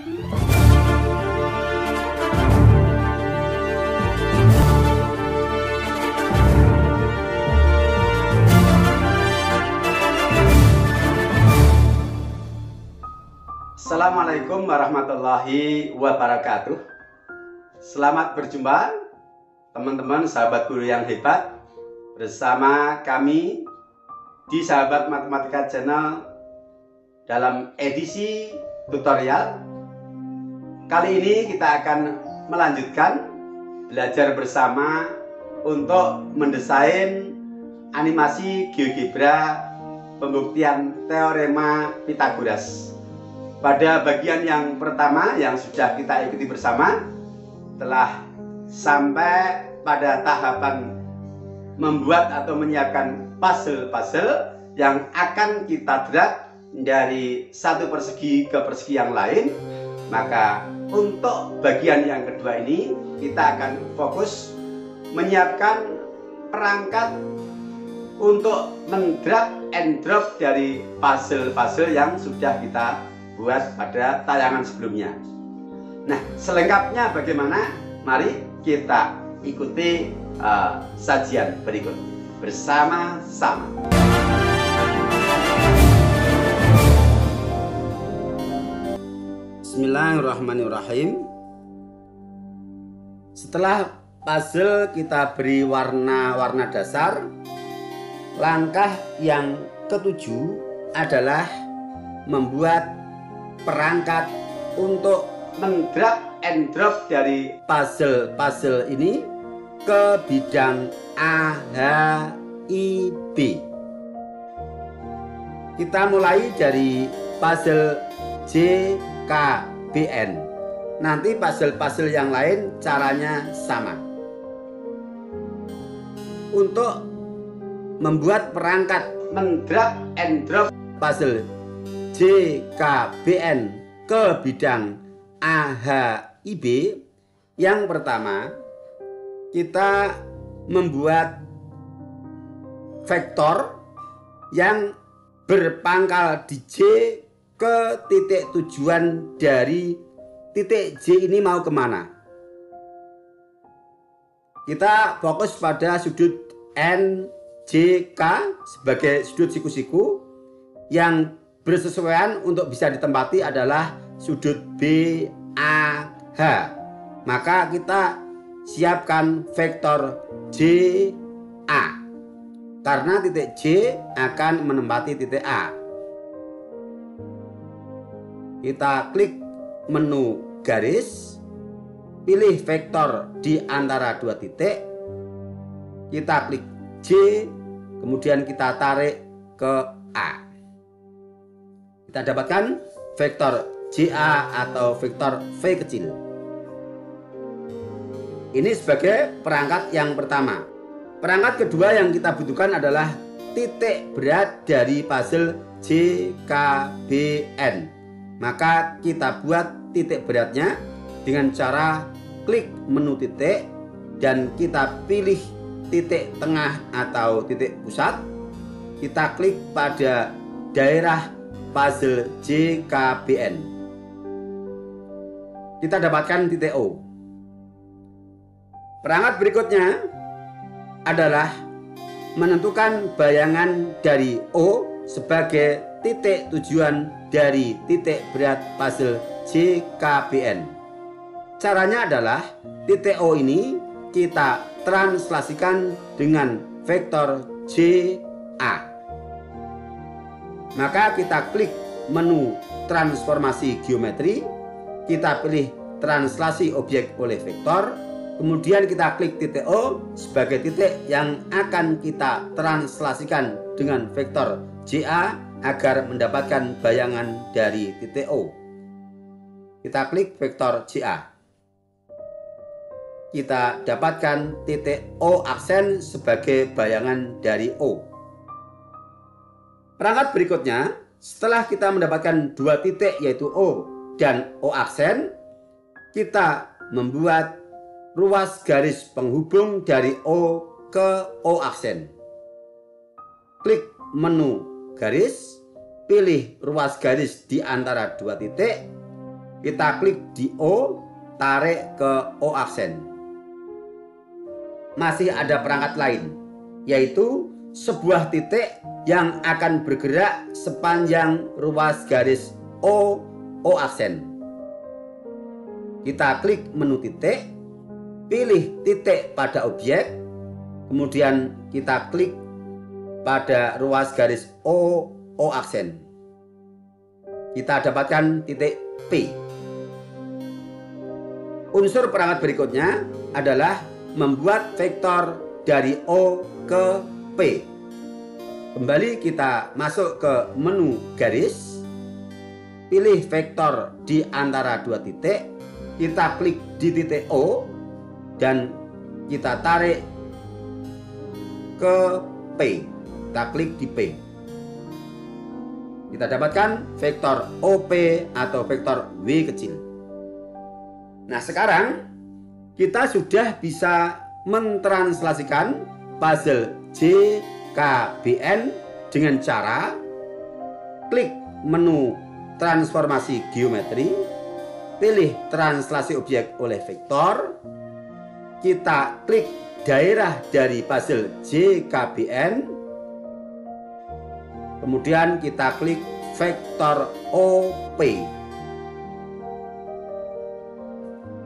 Assalamualaikum warahmatullahi wabarakatuh. Selamat berjumpa teman-teman sahabat guru yang hebat bersama kami di Sahabat Matematika Channel dalam edisi tutorial. Kali ini kita akan melanjutkan belajar bersama untuk mendesain animasi GeoGebra pembuktian teorema Pythagoras. Pada bagian yang pertama yang sudah kita ikuti bersama, telah sampai pada tahapan membuat atau menyiapkan puzzle-puzzle yang akan kita drag dari satu persegi ke persegi yang lain. Maka untuk bagian yang kedua ini kita akan fokus menyiapkan perangkat untuk mendrag and drop dari puzzle-puzzle yang sudah kita buat pada tayangan sebelumnya. Nah, selengkapnya bagaimana? Mari kita ikuti sajian berikut bersama-sama. Bismillahirrahmanirrahim. Setelah puzzle kita beri warna-warna dasar, langkah yang ketujuh adalah membuat perangkat untuk mendrag and drop dari puzzle-puzzle ini ke bidang A, H, I, B. Kita mulai dari puzzle J, K, B, N. Nanti puzzle-puzzle yang lain caranya sama. Untuk membuat perangkat mendrag and drop puzzle J, K, B, N ke bidang A, H, I, B, yang pertama kita membuat vektor yang berpangkal di J ke titik tujuan dari titik J ini mau kemana. Kita fokus pada sudut N, J, K sebagai sudut siku-siku. Yang bersesuaian untuk bisa ditempati adalah sudut B, A, H. Maka kita siapkan vektor J, A, karena titik J akan menempati titik A. Kita klik menu garis, pilih vektor di antara dua titik, kita klik J, kemudian kita tarik ke A. Kita dapatkan vektor JA atau vektor V kecil. Ini sebagai perangkat yang pertama. Perangkat kedua yang kita butuhkan adalah titik berat dari puzzle J, K, B, N. Maka kita buat titik beratnya dengan cara klik menu titik dan kita pilih titik tengah atau titik pusat. Kita klik pada daerah puzzle J, K, B, N. Kita dapatkan titik O. Perangkat berikutnya adalah menentukan bayangan dari O sebagai titik tujuan dari titik berat puzzle J, K, B, N. Caranya adalah titik O ini kita translasikan dengan vektor J, A. Maka kita klik menu transformasi geometri, kita pilih translasi objek oleh vektor, kemudian kita klik titik O sebagai titik yang akan kita translasikan dengan vektor JA agar mendapatkan bayangan dari titik O. Kita klik vektor JA. Kita dapatkan titik O aksen sebagai bayangan dari O. Perangkat berikutnya, setelah kita mendapatkan dua titik yaitu O dan O aksen, kita membuat ruas garis penghubung dari O ke O aksen. Klik menu garis, pilih ruas garis di antara dua titik, Kita klik di O, tarik ke O aksen. Masih ada perangkat lain, yaitu sebuah titik yang akan bergerak sepanjang ruas garis O aksen. Kita klik menu titik, pilih titik pada objek, kemudian kita klik pada ruas garis O aksen. Kita dapatkan titik P. Unsur perangkat berikutnya adalah membuat vektor dari O ke P. Kembali kita masuk ke menu garis, pilih vektor di antara dua titik, kita klik di titik O dan kita tarik ke P. Kita klik di P. Kita dapatkan vektor OP atau vektor W kecil. Nah, sekarang kita sudah bisa mentranslasikan puzzle JKBN dengan cara klik menu transformasi geometri, pilih translasi objek oleh vektor, kita klik daerah dari puzzle JKBN, kemudian kita klik vektor OP.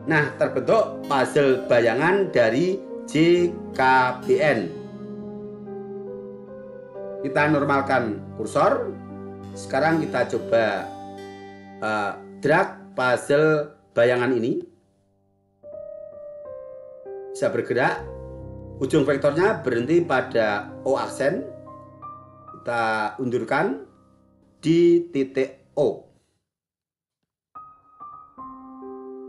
Nah, terbentuk puzzle bayangan dari JKBN. Kita normalkan kursor. Sekarang kita coba drag puzzle bayangan ini. Bisa bergerak. Ujung vektornya berhenti pada O aksen. Kita undurkan di titik O.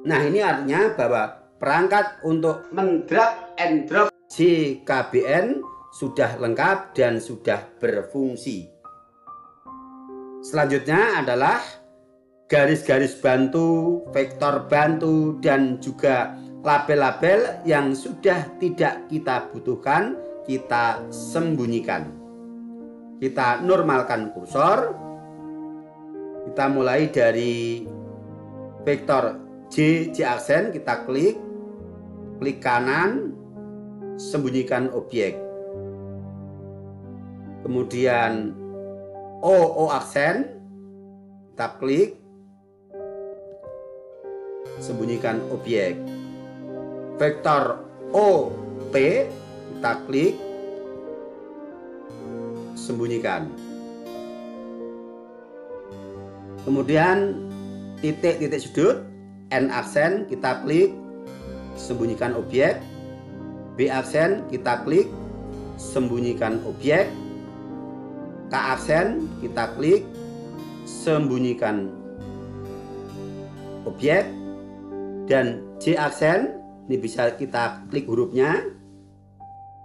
Nah, ini artinya bahwa perangkat untuk mendrag and drop JKBN sudah lengkap dan sudah berfungsi. Selanjutnya adalah garis-garis bantu, vektor bantu, dan juga label-label yang sudah tidak kita butuhkan, kita sembunyikan. Kita normalkan kursor. Kita mulai dari vektor J aksen, kita klik kanan, sembunyikan objek. Kemudian O aksen, kita klik, sembunyikan objek. Vektor OP, kita klik, sembunyikan. Kemudian titik-titik sudut N aksen, kita klik, sembunyikan objek. B aksen, kita klik, sembunyikan objek. K aksen, kita klik, sembunyikan objek. Dan J aksen, ini bisa kita klik hurufnya.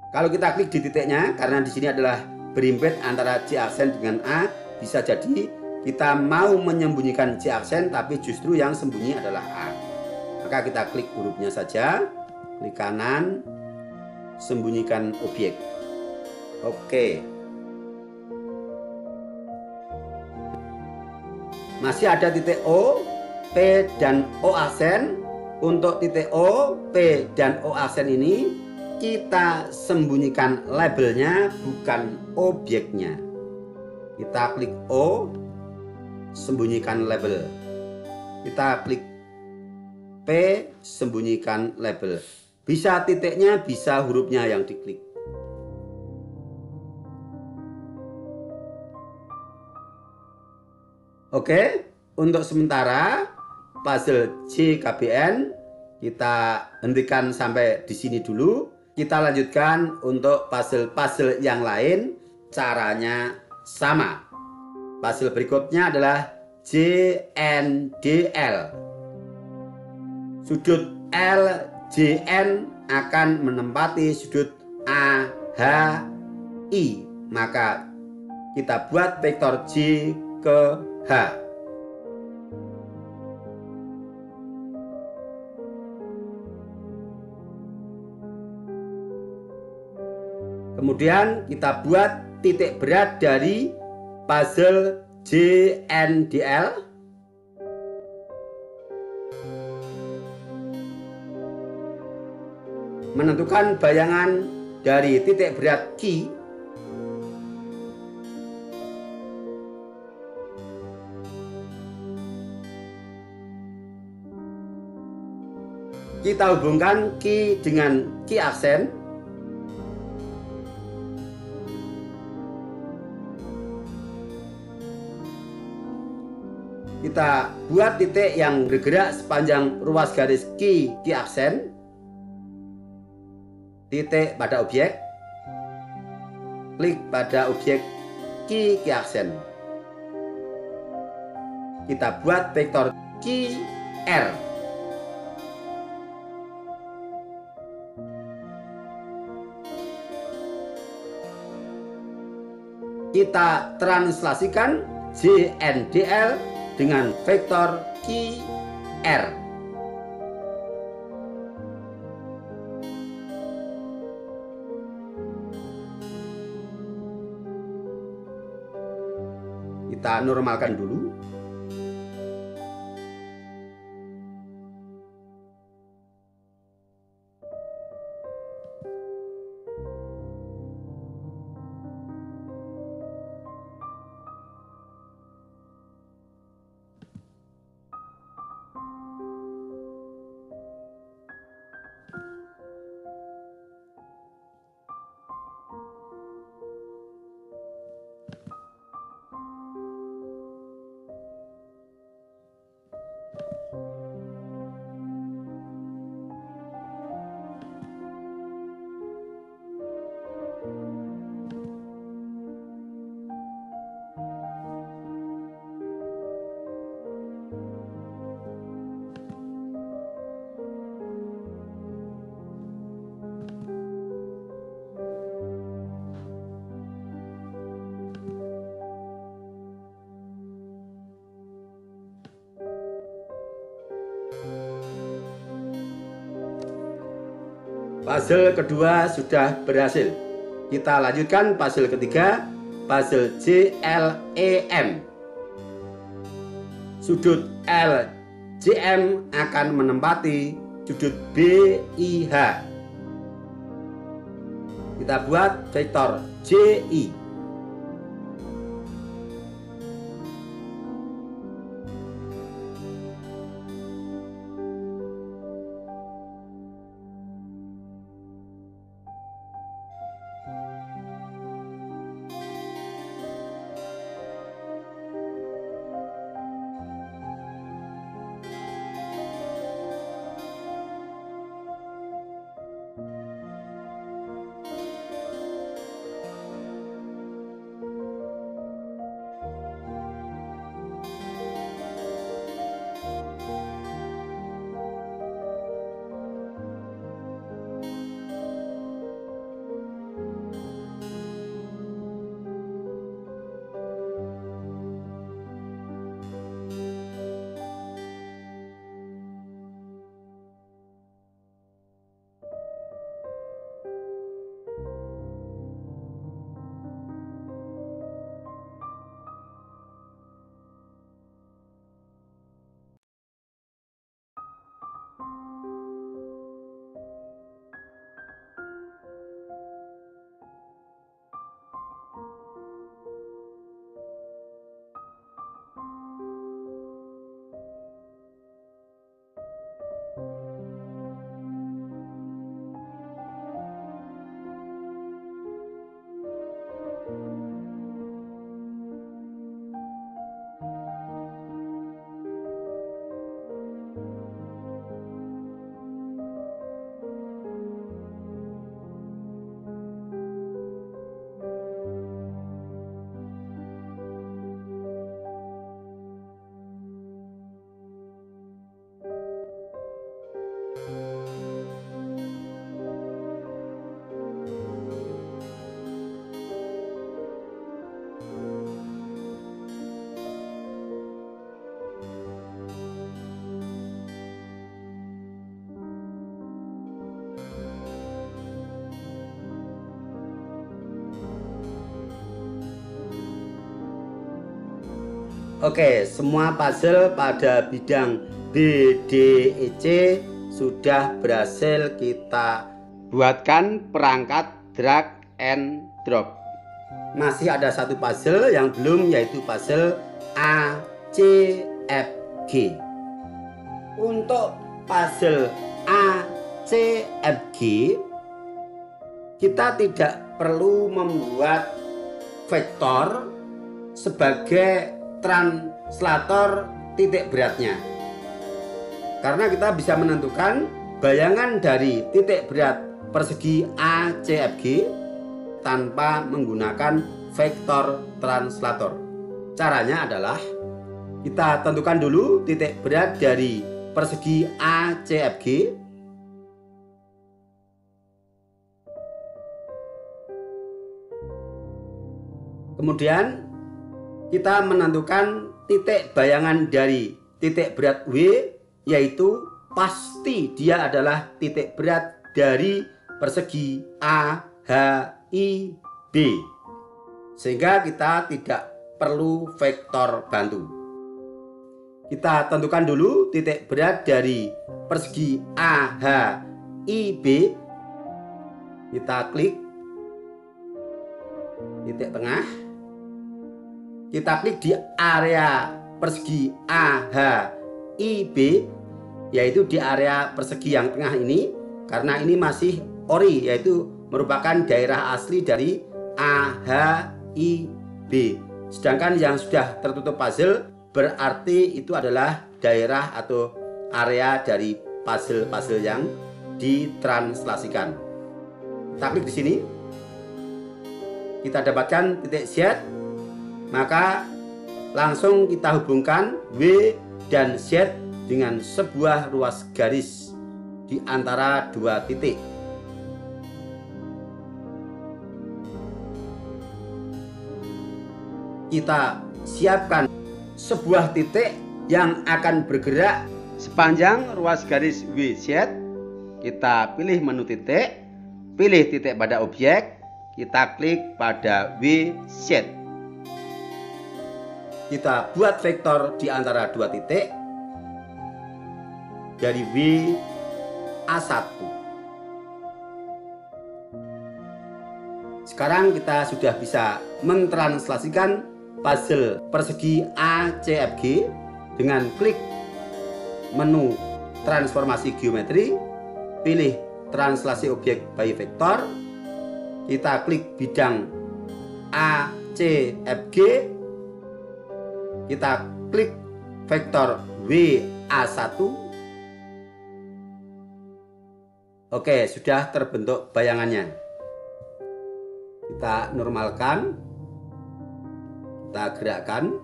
Kalau kita klik di titiknya, karena di sini adalah berimpit antara J aksen dengan A, bisa jadi kita mau menyembunyikan J aksen, tapi justru yang sembunyi adalah A. Maka kita klik hurufnya saja, klik kanan, sembunyikan objek. Oke. Masih ada titik O, P, dan O aksen. Untuk titik O, P, dan O aksen ini kita sembunyikan labelnya, bukan objeknya. Kita klik O, sembunyikan label. Kita klik P, sembunyikan label. Bisa titiknya, bisa hurufnya yang diklik. Oke, untuk sementara puzzle JKBN kita hentikan sampai di sini dulu. Kita lanjutkan untuk puzzle-puzzle yang lain, caranya sama. Puzzle berikutnya adalah JNDL. Sudut LJN akan menempati sudut AHI. Maka kita buat vektor J ke H. Kemudian kita buat titik berat dari puzzle JNDL. menentukan bayangan dari titik berat Q, kita hubungkan Q dengan Q aksen. Kita buat titik yang bergerak sepanjang ruas garis Q aksen. Titik pada objek. Klik pada objek Q aksen. Kita buat vektor QR. Kita translasikan JNDL dengan vektor QR. Kita normalkan dulu. Puzzle kedua sudah berhasil. Kita lanjutkan puzzle ketiga, puzzle JLEM. Sudut LJM akan menempati sudut BIH. Kita buat vektor JI. Oke, semua puzzle pada bidang BDEC sudah berhasil kita Buatkan perangkat drag and drop. Masih ada satu puzzle yang belum, yaitu puzzle A, C, F, G. Untuk puzzle A, C, F, G, kita tidak perlu membuat vektor sebagai translator titik beratnya, karena kita bisa menentukan bayangan dari titik berat persegi A, C, F, G tanpa menggunakan vektor translator. Caranya adalah kita tentukan dulu titik berat dari persegi A, C, F, G. Kemudian kita menentukan titik bayangan dari titik berat W, yaitu pasti dia adalah titik berat dari persegi A, H, I, B. Sehingga kita tidak perlu vektor bantu. Kita tentukan dulu titik berat dari persegi A, H, I, B. Kita klik titik tengah. Kita klik di area persegi A, H, I, B, yaitu di area persegi yang tengah ini, karena ini masih ori, yaitu merupakan daerah asli dari A, H, I, B. Sedangkan yang sudah tertutup puzzle berarti itu adalah daerah atau area dari puzzle-puzzle yang ditranslasikan. Kita klik di sini, kita dapatkan titik Z. Maka langsung kita hubungkan W dan Z dengan sebuah ruas garis di antara dua titik. Kita siapkan sebuah titik yang akan bergerak sepanjang ruas garis WZ. Kita pilih menu titik, pilih titik pada objek, kita klik pada WZ. Kita buat vektor di antara dua titik dari W A1. Sekarang kita sudah bisa mentranslasikan puzzle persegi A, C, F, G dengan klik menu transformasi geometri, pilih translasi objek by vektor, kita klik bidang A, C, F, G, kita klik vektor WA1. Oke, sudah terbentuk bayangannya. Kita normalkan, kita gerakkan.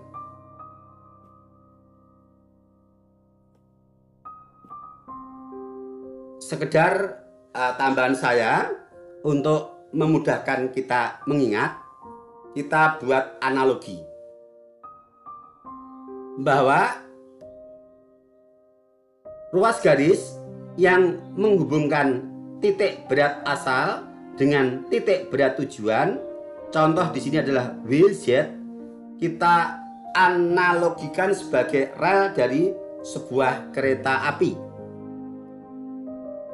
Sekedar tambahan saya untuk memudahkan kita mengingat, kita buat analogi bahwa ruas garis yang menghubungkan titik berat asal dengan titik berat tujuan, contoh di sini adalah WZ, kita analogikan sebagai rel dari sebuah kereta api.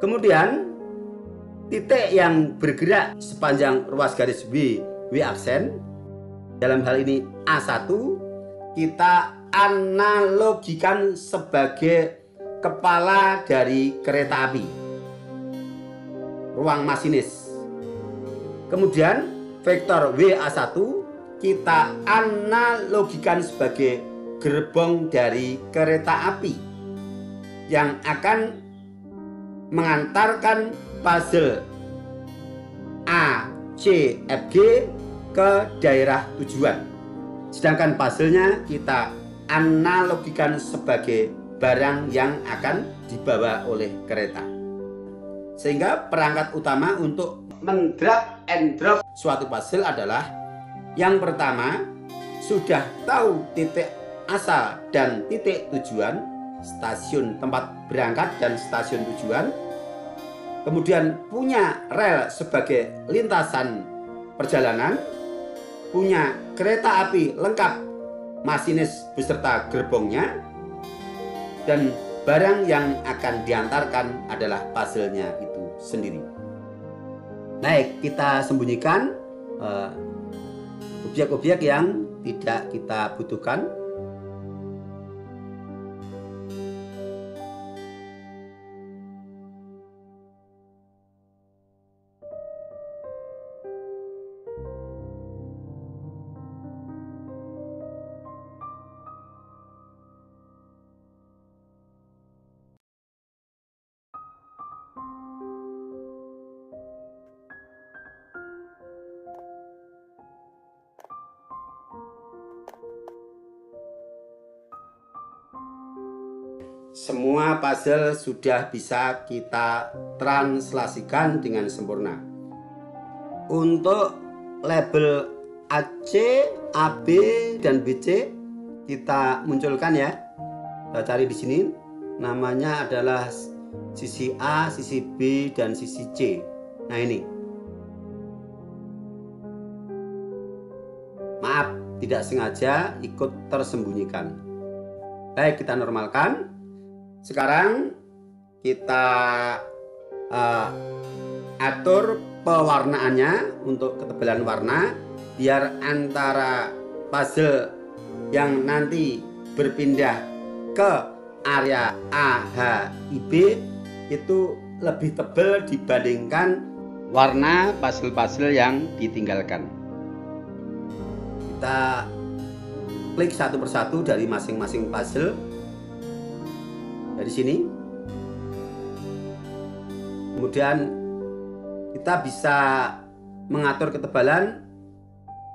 Kemudian titik yang bergerak sepanjang ruas garis W aksen, dalam hal ini A1, kita analogikan sebagai kepala dari kereta api, ruang masinis. Kemudian vektor WA1 kita analogikan sebagai gerbong dari kereta api yang akan mengantarkan puzzle A, C, F, G ke daerah tujuan. Sedangkan puzzle-nya kita analogikan sebagai barang yang akan dibawa oleh kereta. Sehingga perangkat utama untuk mendrag and drop suatu puzzle adalah yang pertama, sudah tahu titik asal dan titik tujuan, stasiun tempat berangkat dan stasiun tujuan. Kemudian punya rel sebagai lintasan perjalanan, punya kereta api lengkap masinis beserta gerbongnya, dan barang yang akan diantarkan adalah puzzle-nya itu sendiri. Baik, kita sembunyikan objek-objek yang tidak kita butuhkan. Semua puzzle sudah bisa kita translasikan dengan sempurna. Untuk label AC, AB, dan BC kita munculkan ya. Kita cari di sini. Namanya adalah sisi A, sisi B, dan sisi C. Nah ini. Maaf, tidak sengaja ikut tersembunyikan. Baik, kita normalkan. Sekarang kita atur pewarnaannya untuk ketebalan warna biar antara puzzle yang nanti berpindah ke area AHIB itu lebih tebal dibandingkan warna puzzle-puzzle yang ditinggalkan. Kita klik satu persatu dari masing-masing puzzle. Dari sini, kemudian kita bisa mengatur ketebalan.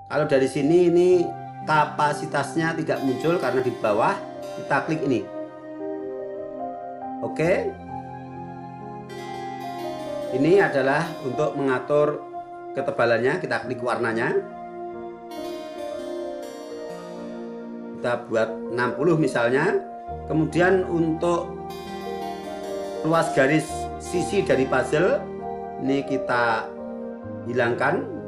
Kalau dari sini ini kapasitasnya tidak muncul karena di bawah. Kita klik ini, oke. Ini adalah untuk mengatur ketebalannya. Kita klik warnanya, kita buat 60 misalnya. Kemudian untuk luas garis sisi dari puzzle ini kita hilangkan.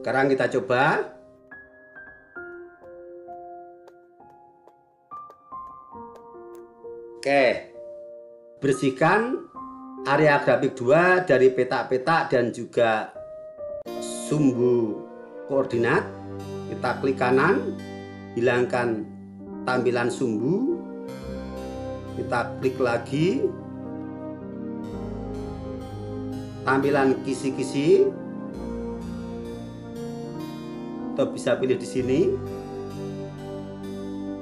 Sekarang kita coba. Oke. Bersihkan area grafik 2 dari petak-petak dan juga sumbu koordinat. Kita klik kanan, hilangkan tampilan sumbu. Kita klik lagi, tampilan kisi-kisi. Kita bisa pilih di sini.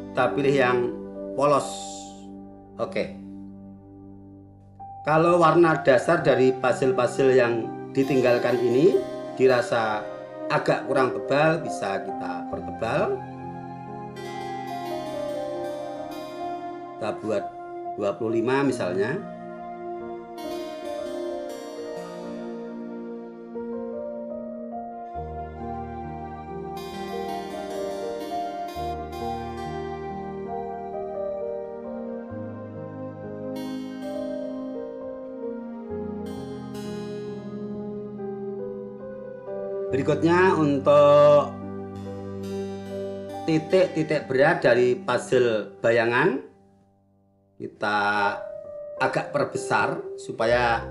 Kita pilih yang polos. Oke. Kalau warna dasar dari puzzle-puzzle yang ditinggalkan ini dirasa agak kurang tebal, bisa kita pertebal. Kita buat 25 misalnya. Berikutnya untuk titik-titik berat dari puzzle bayangan kita agak perbesar supaya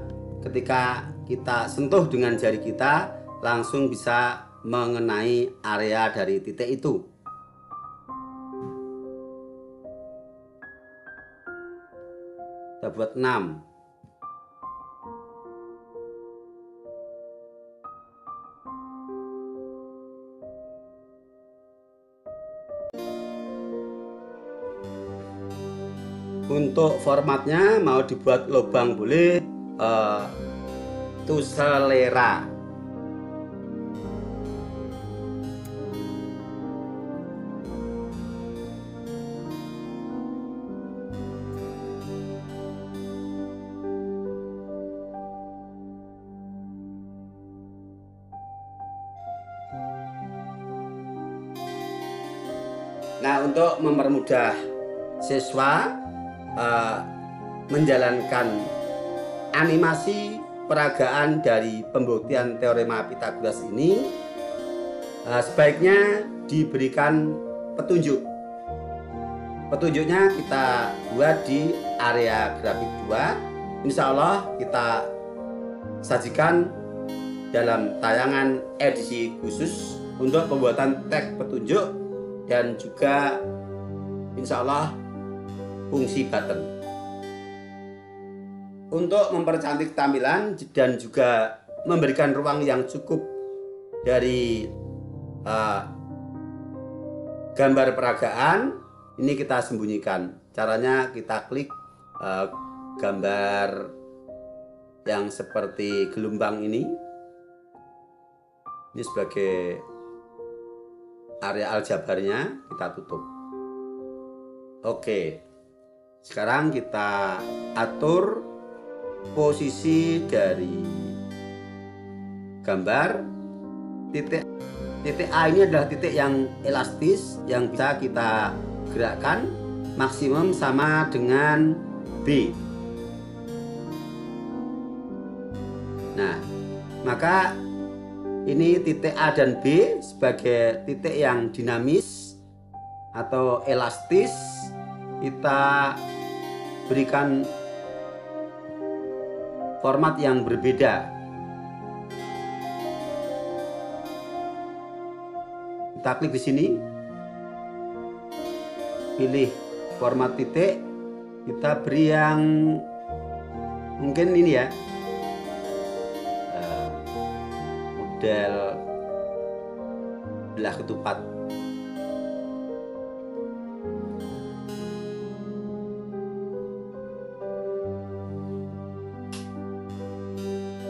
ketika kita sentuh dengan jari kita langsung bisa mengenai area dari titik itu. Kita buat 6. Untuk formatnya mau dibuat lubang boleh, itu selera. Nah, untuk mempermudah siswa menjalankan animasi peragaan dari pembuktian teorema Pythagoras ini, sebaiknya diberikan petunjuk. Petunjuknya kita buat di area grafik 2. Insya Allah kita sajikan dalam tayangan edisi khusus untuk pembuatan teks petunjuk dan juga insya Allah fungsi button. Untuk mempercantik tampilan dan juga memberikan ruang yang cukup dari gambar peragaan, ini kita sembunyikan. Caranya kita klik gambar yang seperti gelombang ini sebagai area aljabarnya, kita tutup. Oke, sekarang kita atur posisi dari gambar. Titik A ini adalah titik yang elastis yang bisa kita gerakkan maksimum sama dengan B. Nah, maka ini titik A dan B sebagai titik yang dinamis atau elastis, kita berikan format yang berbeda. Kita klik di sini, pilih format titik, kita beri yang mungkin ini ya, model belah ketupat.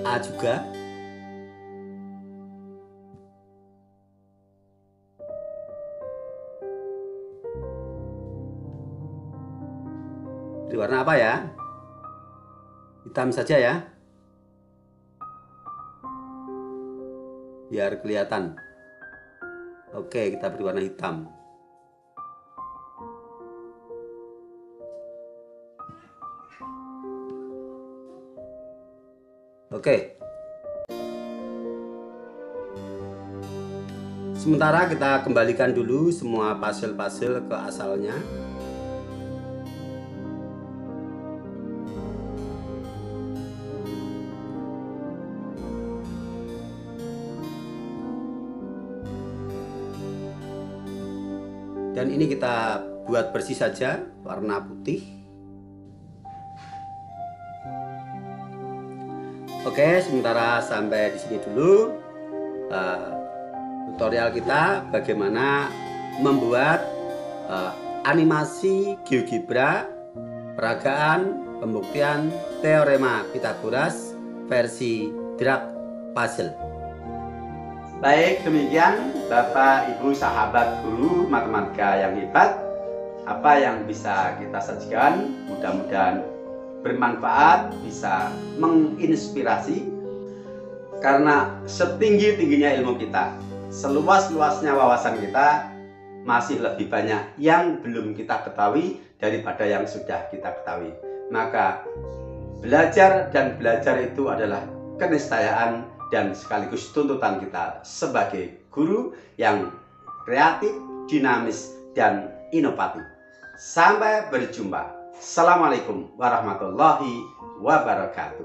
A juga. Di warna apa ya? Hitam saja ya, biar kelihatan. Oke, kita beri warna hitam. Oke. Sementara kita kembalikan dulu semua puzzle-puzzle ke asalnya. Dan ini kita buat bersih saja, warna putih. Oke, sementara sampai di sini dulu tutorial kita bagaimana membuat animasi GeoGebra peragaan pembuktian teorema Pythagoras versi drag puzzle. Baik, demikian Bapak Ibu sahabat guru matematika yang hebat, apa yang bisa kita sajikan mudah-mudahan bermanfaat, bisa menginspirasi. Karena setinggi-tingginya ilmu kita, seluas-luasnya wawasan kita, masih lebih banyak yang belum kita ketahui daripada yang sudah kita ketahui. Maka belajar dan belajar itu adalah keniscayaan dan sekaligus tuntutan kita sebagai guru yang kreatif, dinamis, dan inovatif. Sampai berjumpa. Assalamualaikum warahmatullahi wabarakatuh.